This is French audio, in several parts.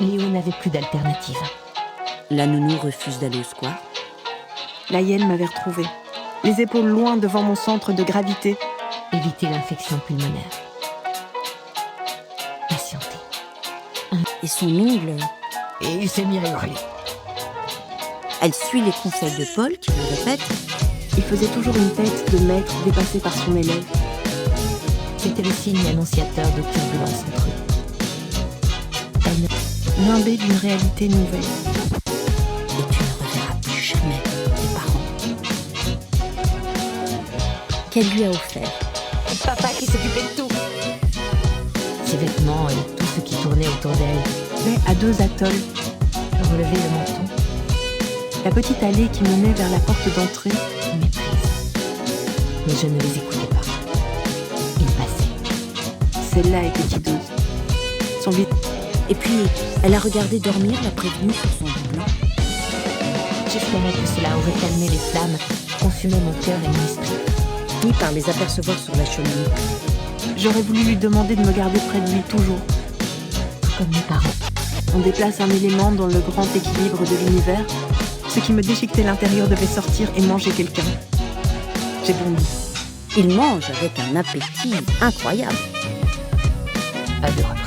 Léo n'avait plus d'alternative. La nounou refuse d'aller au square. La hyène m'avait retrouvée, les épaules loin devant mon centre de gravité. Éviter l'infection pulmonaire. Patienter. Et son ongle, Et il s'est mis à hurler. elle suit les conseils de Paul qui lui répète Il faisait toujours une tête de maître dépassé par son élève. C'était le signe annonciateur de turbulence entre eux. Elle Nimbé d'une réalité nouvelle. et tu ne reverras plus jamais tes parents. Qu'elle lui a offert. Papa qui s'occupait de tout. Ses vêtements et tout ce qui tournait autour d'elle. Mais à 2 atolls, Relever le menton. la petite allée qui menait vers la porte d'entrée. Méprise. Mais je ne les écoutais pas. Ils passaient. Celle-là était hideuse. Son visage. Et puis, elle a regardé dormir la prévenue sur son lit blanc. J'espérais que cela aurait calmé les flammes, consumé mon cœur et mon esprit. Ni par les apercevoir sur la cheminée. J'aurais voulu lui demander de me garder près de lui toujours. Tout comme mes parents. On déplace un élément dans le grand équilibre de l'univers. Ce qui me déchiquetait l'intérieur devait sortir et manger quelqu'un. J'ai bondi. Il mange avec un appétit incroyable. À 2 reprises.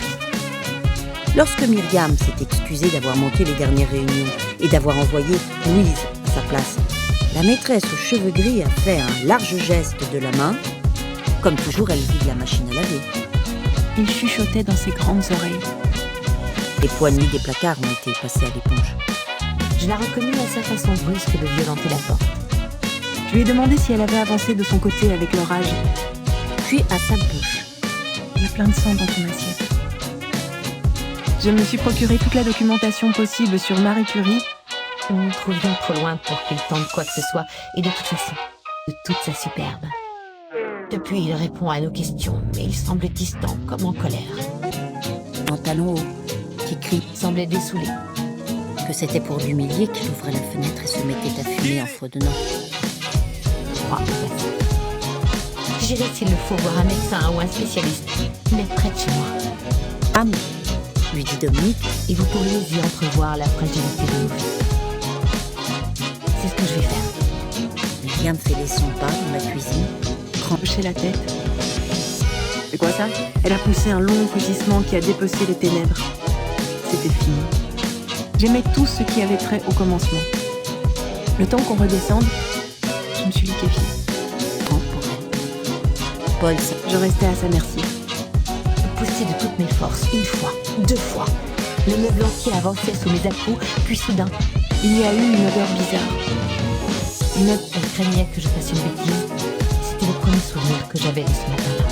Lorsque Myriam s'est excusée d'avoir manqué les dernières réunions et d'avoir envoyé Louise à sa place, la maîtresse aux cheveux gris a fait un large geste de la main. Comme toujours, elle vide la machine à laver. Il chuchotait dans ses grandes oreilles. Les poignées des placards ont été passées à l'éponge. Je la reconnus à sa façon brusque de violenter la porte. Je lui ai demandé si elle avait avancé de son côté avec l'orage. Puis à sa bouche. Il y a plein de sang dans ton assiette. Je me suis procuré toute la documentation possible sur Marie Curie. Nous nous trouvions trop loin pour qu'il tente quoi que ce soit, et de toute façon, de toute sa superbe. Depuis, il répond à nos questions, mais il semble distant, comme en colère. Pantalon haut, qui crie Il semblait dessoulé. que c'était pour l'humilier qu'il ouvrait la fenêtre et se mettait à fumer en fredonnant. Froid, facile. J'irai s'il le faut voir un médecin ou un spécialiste, mais près de chez moi. Âme, lui dit Dominique, Et vous pourriez y entrevoir la fragilité de nos vies. C'est ce que je vais faire. Myriam fait les 100 pas dans la cuisine, prend Chez la tête. C'est quoi ça? Elle a poussé un long rugissement qui a dépecé les ténèbres. C'était fini. J'aimais tout ce qui avait trait au commencement. Le temps qu'on redescende, je me suis liquéfiée. pour elle. Paul, Je restais à sa merci. Je poussai de toutes mes forces, 1 fois, 2 fois. Le meuble entier avançait sous mes à-coups, puis soudain, Il y a eu une odeur bizarre. elle craignait que je fasse une bêtise. C'était le premier souvenir que j'avais de ce matin-là.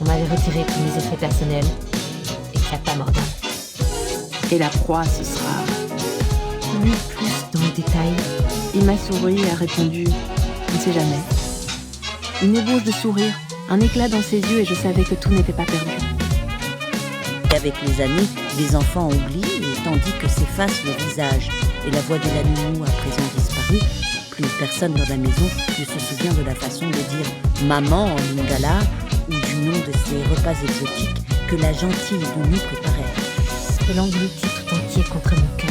On m'avait retiré tous mes effets personnels, éclata mordant. Et la proie, ce sera... Plus dans les détails, Il m'a souri et a répondu « On ne sait jamais ». Une ébauche de sourire, un éclat dans ses yeux et je savais que tout n'était pas perdu. avec les années, les enfants oublient et tandis que s'efface le visage et la voix de la nounou à présent disparue, plus personne dans la maison ne se souvient de la façon de dire « maman » en lingala ou du nom de ces repas exotiques que la gentille nounou préparait. elle engloutit tout entier contre mon cœur.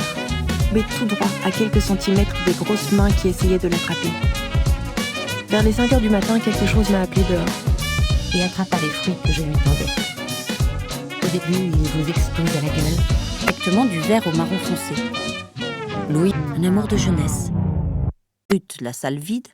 Mais tout droit, à quelques centimètres des grosses mains qui essayaient de l'attraper. Vers les 5 heures du matin, quelque chose m'a appelé dehors. Et attrapa les fruits que je lui tendais. Au début, il vous explose à la gueule. Directement du vert au marron foncé. Louis, un amour de jeunesse. Brut, la salle vide,